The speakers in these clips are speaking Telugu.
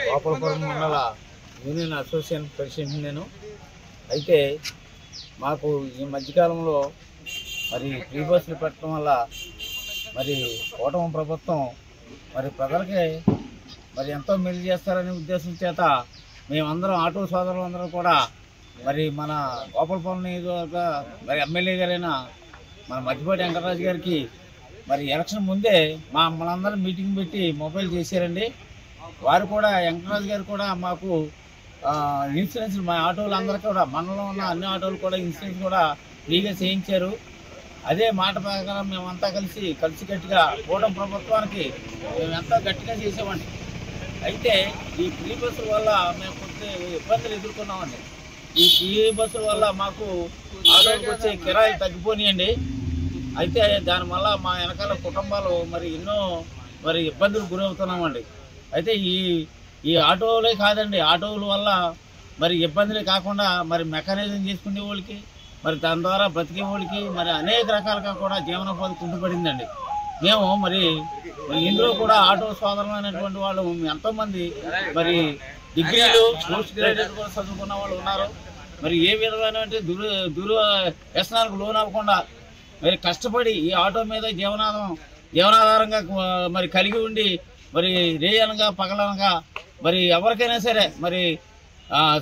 గోపాలపురం మండల యూనియన్ అసోసియేషన్ ప్రెసిడెంట్ నేను. అయితే మాకు ఈ మధ్యకాలంలో మరి ఫ్రీ బస్సులు పెట్టడం వల్ల మరి కూటమి ప్రభుత్వం మరి ప్రజలకి మరి ఎంతో మేలు చేస్తారనే ఉద్దేశం చేత మేమందరం ఆటో సోదరులందరం కూడా మరి మన గోపాలపురం నియోజకవర్గ మరి ఎమ్మెల్యే గారైన మన మధ్యపాటి వెంకటరాజు గారికి మరి ఎలక్షన్ ముందే మనందరం మీటింగ్ పెట్టి మొబైల్ చేశారండి. వారు కూడా వెంకటరాజు గారు కూడా మాకు ఇన్సూరెన్స్ మా ఆటోలందరికీ కూడా మండలంలో ఉన్న అన్ని ఆటోలు కూడా ఇన్సూరెన్స్ కూడా ఫ్రీగా చేయించారు. అదే మాట ప్రకారం మేమంతా కలిసికట్టుగా కూటమి ప్రభుత్వానికి మేము ఎంతో గట్టిగా చేసామండి. అయితే ఈ ఫ్రీ బస్సుల వల్ల మేము కొంచెం ఇబ్బందులు ఎదుర్కొన్నామండి. ఈ ఫ్రీ బస్సుల వల్ల మాకు ఆటోకి వచ్చే కిరాయిలు తగ్గిపోయినాయండి. అయితే దానివల్ల మా వెనకాల కుటుంబాలు మరి ఎన్నో మరి ఇబ్బందులు గురవుతున్నామండి. అయితే ఈ ఆటోలే కాదండి, ఆటోల వల్ల మరి ఇబ్బందులే కాకుండా మరి మెకానిజం చేసుకునే వాళ్ళకి మరి దాని ద్వారా బ్రతికే వాళ్ళకి మరి అనేక రకాలుగా కూడా జీవనోపాధి కుంటుపడిందండి. మేము మరి ఇందులో కూడా ఆటో సోదరులైనటువంటి వాళ్ళు ఎంతోమంది మరి డిగ్రీలు పోస్ట్ గ్రాడ్యుయేట్ కూడా చదువుకున్న వాళ్ళు ఉన్నారు. మరి ఏ విధమైన వ్యసనాలకు లోన్ అవ్వకుండా మరి కష్టపడి ఈ ఆటో మీద జీవనాధారంగా మరి కలిగి ఉండి మరి రేయనగా పగలనగా మరి ఎవరికైనా సరే మరి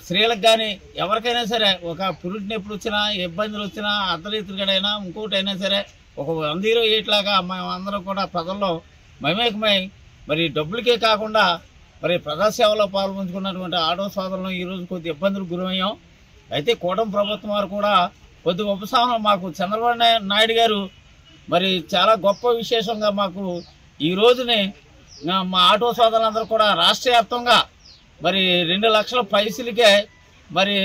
స్త్రీలకు కానీ ఎవరికైనా సరే ఒక పురుటి నొప్పులు వచ్చినా ఇబ్బందులు వచ్చినా అర్ధరీతిగానైనా ఇంకోటైనా సరే ఒక 108 లాగా మేమందరం కూడా ప్రజల్లో మమేకమై మరి డబ్బులకే కాకుండా మరి ప్రజాసేవలో పాల్పంచుకున్నటువంటి ఆటో సోదరులను ఈరోజు కొద్ది ఇబ్బందులకు గురయ్యాం. అయితే కూటమి ప్రభుత్వం వారు కూడా కొద్ది ఉపశమనం మాకు చంద్రబాబు నాయుడు గారు మరి చాలా గొప్ప విశేషంగా మాకు ఈ రోజుని మా ఆటో సోదరులందరూ కూడా రాష్ట్ర వ్యాప్తంగా మరి 2 లక్షల పైసలకే మరి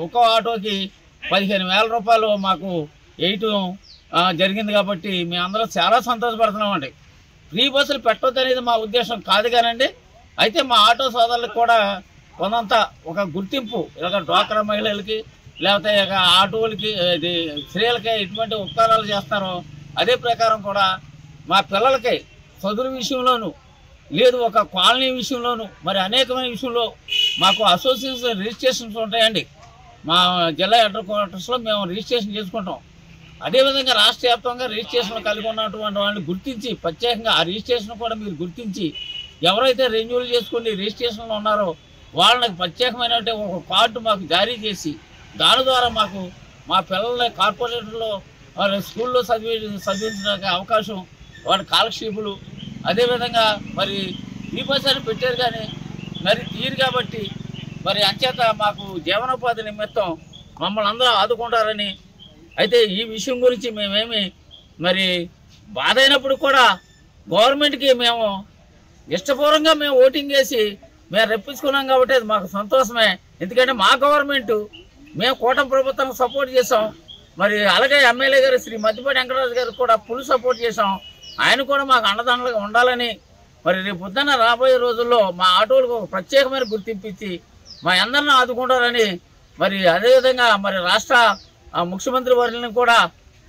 ఒక ఆటోకి 15,000 రూపాయలు మాకు వేయటం జరిగింది. కాబట్టి మేమందరం చాలా సంతోషపడుతున్నామండి. ఫ్రీ బస్సులు పెట్టొద్దు అనేది మా ఉద్దేశం కాదు కానండి. అయితే మా ఆటో సోదరులకు కూడా కొంత ఒక గుర్తింపు ఇలాగ డ్వాక్రా మహిళలకి లేకపోతే ఇక ఆటోలకి స్త్రీలకి ఎటువంటి ఉపకారాలు చేస్తారో అదే ప్రకారం కూడా మా పిల్లలకి చదువుల విషయంలోనూ లేదు ఒక కాలనీ విషయంలోనూ మరి అనేకమైన విషయంలో మాకు అసోసియేషన్ రిజిస్ట్రేషన్స్ ఉంటాయండి. మా జిల్లా హెడ్ క్వార్టర్స్లో మేము రిజిస్ట్రేషన్ చేసుకుంటాం. అదేవిధంగా రాష్ట్ర వ్యాప్తంగా రిజిస్ట్రేషన్ కలిగి ఉన్నటువంటి వాళ్ళని గుర్తించి ప్రత్యేకంగా ఆ రిజిస్ట్రేషన్ కూడా మీరు గుర్తించి ఎవరైతే రెన్యూవల్ చేసుకుని రిజిస్ట్రేషన్లో ఉన్నారో వాళ్ళకి ప్రత్యేకమైన ఒక కార్డు మాకు జారీ చేసి దాని ద్వారా మాకు మా పిల్లల్ని కార్పొరేటర్లో వాళ్ళ స్కూల్లో చదివించడానికి అవకాశం వాళ్ళ కాలక్షేపులు అదేవిధంగా మరి ఈ బస్సులు పెట్టారు కానీ మరి తీరు కాబట్టి మరి అంచేత మాకు జీవనోపాధి నిమిత్తం మమ్మల్ని అందరూ ఆదుకుంటారని. అయితే ఈ విషయం గురించి మేమేమి మరి బాధ అయినప్పుడు కూడా గవర్నమెంట్కి మేము ఇష్టపూర్వకంగా మేము ఓటింగ్ వేసి మేము రప్పించుకున్నాం కాబట్టి అది మాకు సంతోషమే. ఎందుకంటే మా గవర్నమెంటు మేము కూటమి ప్రభుత్వానికి సపోర్ట్ చేసాం. మరి అలాగే ఎమ్మెల్యే గారు శ్రీ మధ్యపాటి వెంకటరాజు గారు కూడా ఫుల్ సపోర్ట్ చేసాం. ఆయన కూడా మాకు అండదండలుగా ఉండాలని మరి రేపు పొద్దున్న రాబోయే రోజుల్లో మా ఆటోలకు ఒక ప్రత్యేకమైన గుర్తింపు ఇచ్చి మా అందరిని ఆదుకుంటారని మరి అదేవిధంగా మరి రాష్ట్ర ముఖ్యమంత్రి వారిని కూడా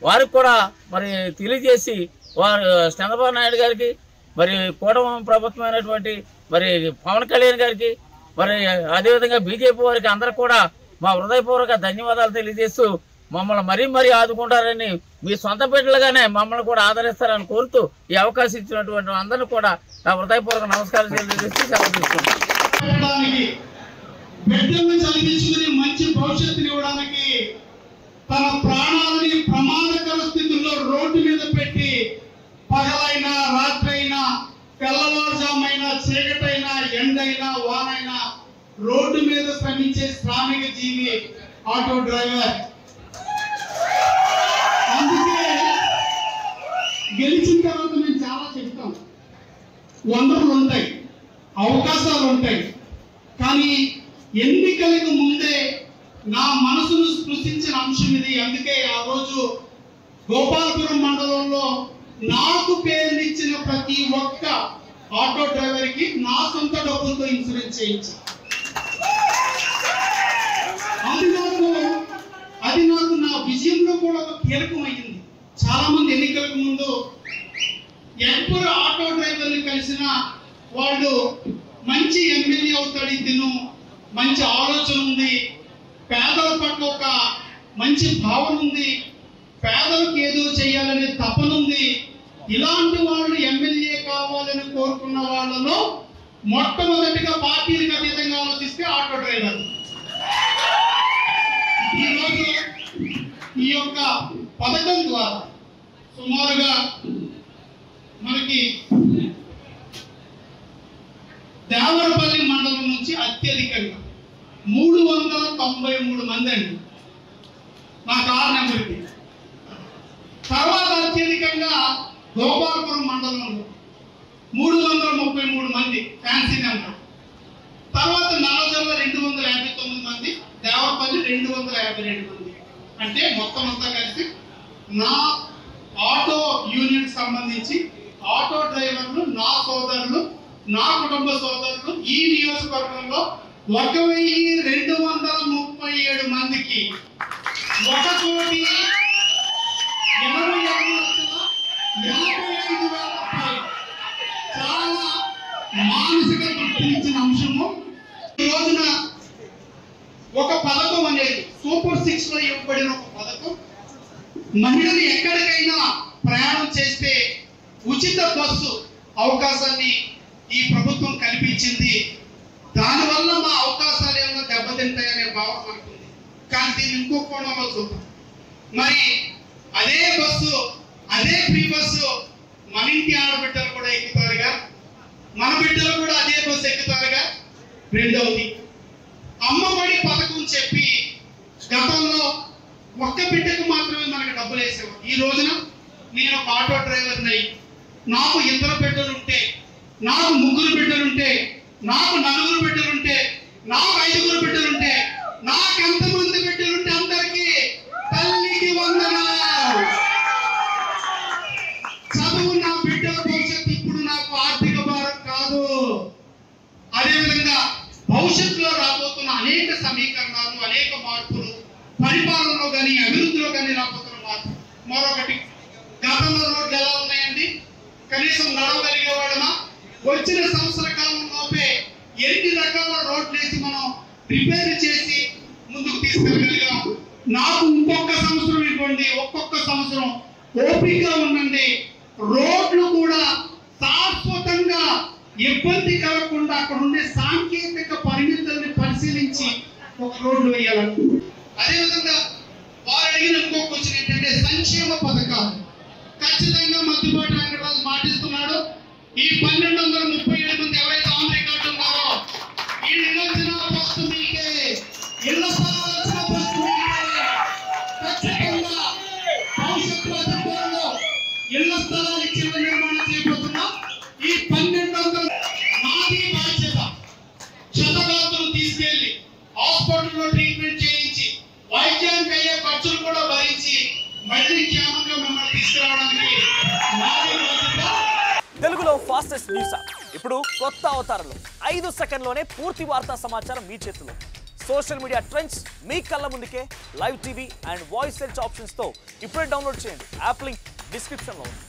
వారికి కూడా మరి తెలియజేసి వారు చంద్రబాబు నాయుడు గారికి మరి కూటమి ప్రభుత్వమైనటువంటి మరి పవన్ కళ్యాణ్ గారికి మరి అదేవిధంగా బీజేపీ వారికి అందరికి కూడా మా హృదయపూర్వక ధన్యవాదాలు తెలియజేస్తూ మమ్మల్ని మరీ ఆదుకుంటారని మీ సొంత బిడ్డలుగానే మమ్మల్ని కూడా ఆదరిస్తారని కోరుతూ ఈ అవకాశం ఇచ్చినటువంటి అందరినీ కూడా నా హృదయపూర్వక నమస్కారం తెలియజేస్తూ సెలవు తీసుకుంటాను. మంచి భవిష్యత్తుని ఇవ్వడానికి తన ప్రాణాలని ప్రమాదకర స్థితుల్లో రోడ్డు మీద పెట్టి పగలైనా రాత్రైనా తెల్లవారుజామైనా చీకటైనా ఎండైనా వానైనా రోడ్డు మీద శ్రమించే శ్రామిక జీవి ఆటో డ్రైవర్. అందుకే గెలిచిన తర్వాత మేము చాలా చెప్తాం, వనరులు ఉంటాయి, అవకాశాలు ఉంటాయి, కానీ ఎన్నికలకు ముందే నా మనసును స్పృశించిన అంశం ఇది. అందుకే ఆ రోజు గోపాలపురం మండలంలో నాకు పేరునిచ్చిన ప్రతి ఒక్క ఆటో డ్రైవర్ కి నా సొంత డబ్బులతో ఇన్సూరెన్స్ చేయించాను. అది నాకు నా విజయంలో కూడా ఒక కీలకమైంది. చాలా మంది ఎన్నికలకు ముందు ఎవరు ఆటో డ్రైవర్ని కలిసినా వాళ్ళు మంచి ఎమ్మెల్యే అవుతాడు ఇతను, మంచి ఆలోచన ఉంది, పేదల పట్ల ఒక మంచి భావన ఉంది, పేదలకు ఏదో చేయాలనే తపన ఉంది. ఇలాంటి వాళ్ళు ఎమ్మెల్యే కావాలని కోరుకున్న వాళ్ళలో మొట్టమొదటిగా పార్టీలకు అతీతంగా ఆలోచిస్తే ఆటో డ్రైవర్. ఈరోజు ఈ యొక్క పథకం ద్వారా సుమారుగా మనకి దేవరపల్లి మండలం నుంచి అత్యధికంగా 393 మంది అండి మా కార్ నెంబర్కి. తర్వాత అత్యధికంగా గోపాలపురం మండలంలో 333 మంది ఫ్యాన్సీ నెంబర్. తర్వాత నల్లజల్ల 259 మంది, దేవరపల్లి 252 మంది. అంటే మొత్తం అంతా కలిసి నా ఆటో యూనియన్ సంబంధించి ఆటో డ్రైవర్లు, నా సోదరులు, నా కుటుంబ సోదరులు ఈ నియోజకవర్గంలో 1237 మందికి 1,87,55,000 చాలా మానసిక తృప్తినిచ్చిన అంశము. ఈ రోజున ఒక పథకం అనేది సూపర్ 6 లో ఇవ్వబడిన ఒక పథకం, మహిళలు ఎక్కడికైనా ప్రయాణం చేస్తే ఉచిత బస్సు అవకాశాన్ని ఈ ప్రభుత్వం కల్పించింది. దానివల్ల మా అవకాశాలు ఏమైనా దెబ్బతింటాయనే భావన మనకుంది. కానీ దీన్ని ఇంకో కోణంలో చూద్దాం. మరి అదే బస్సు, అదే ఫ్రీ బస్సు మన ఇంటి ఆడబిడ్డలు కూడా ఎక్కుతారుగా, మన బిడ్డలు కూడా అదే బస్సు ఎక్కుతారుగా. రెండవది, అమ్మఒడి పథకం చెప్పి గతంలో ఒక్క బిడ్డకు మాత్రమే మనకు డబ్బులు వేసేవారు. ఈ రోజున నేను ఒక ఆటో డ్రైవర్ని, నాకు 2 బిడ్డలుంటే, నాకు 3 బిడ్డలుంటే, నాకు 4 బిడ్డలుంటే, నాకు 5 బిడ్డలుంటే, నాకు ఎంతమంది బిడ్డలుంటే అందరికీ తల్లికి వందనాలు. చదువు నా బిడ్డల భవిష్యత్తు ఇప్పుడు నాకు ఆర్థిక భారం కాదు. అదేవిధంగా భవిష్యత్తులో రాబోతున్న అనేక సమీకరణాలు, అనేక మార్పులు, పరిపాలనలో కానీ అభివృద్ధిలో కానీ రాబోతున్న మార్పు. మరొకటి, గతంలో రోడ్లు ఎలా ఉన్నాయండి? కనీసం నడవగలిగే వాళ్ళమా? వచ్చిన సంవత్సర కాలంలోపే ఎన్ని రకాల రోడ్లు వేసి మనం రిపేర్ చేసి ముందుకు తీసుకెళ్ళగలిగాం. నాకు ఇంకొక సంవత్సరం ఇవ్వండి, ఒక్కొక్క సంవత్సరం ఓపిక ఉండండి. రోడ్లు కూడా శాశ్వతంగా ఇబ్బంది కలగకుండా అక్కడ ఉండే సాంకేతిక పరిమితుల్ని పరిశీలించి ఒక రోడ్లు వేయాలని. అదేవిధంగా వారు అడిగిన ఇంకో క్వశ్చన్ ఏంటంటే సంక్షేమ పథకాలు. ఖచ్చితంగా మద్దుబాటి వెంకటరాజు మాటిస్తున్నాడు. ఈ 1237 మంది ఎవరైతే ఆన్ రికార్డు ఉన్నారో ఈ నిరంజన ఫస్ట్ మీకే, ఇళ్ల స్థలాలు వచ్చిన ఫస్ట్ మీకే. ఖచ్చితంగా భవిష్యత్తు అధికారులు ఇళ్ల స్థలాలు ఇచ్చి నిర్మాణం చేయబోతున్నాం. ఈ 1200 నాది బాధ్యత. క్షతగాతులు తీసుకెళ్లి హాస్పిటల్లో ట్రీట్మెంట్ చేయించి వైద్యానికి అయ్యే ఖర్చులు కూడా భరించి మళ్ళీ క్షేమంగా మిమ్మల్ని తీసుకురావడానికి నాది బాధ్యత. తెలుగులో ఫాస్టెస్ట్ న్యూస్ ఇప్పుడు కొత్త అవతారంలో 5 సెకండ్లోనే పూర్తి వార్తా సమాచారం మీ చేతిలో. సోషల్ మీడియా ట్రెండ్స్ మీ కళ్ళ ముందుకే live TV and voice search ఆప్షన్స్తో ఇప్పుడే డౌన్లోడ్ చేయండి. యాప్ లింక్ డిస్క్రిప్షన్లో ఉంది.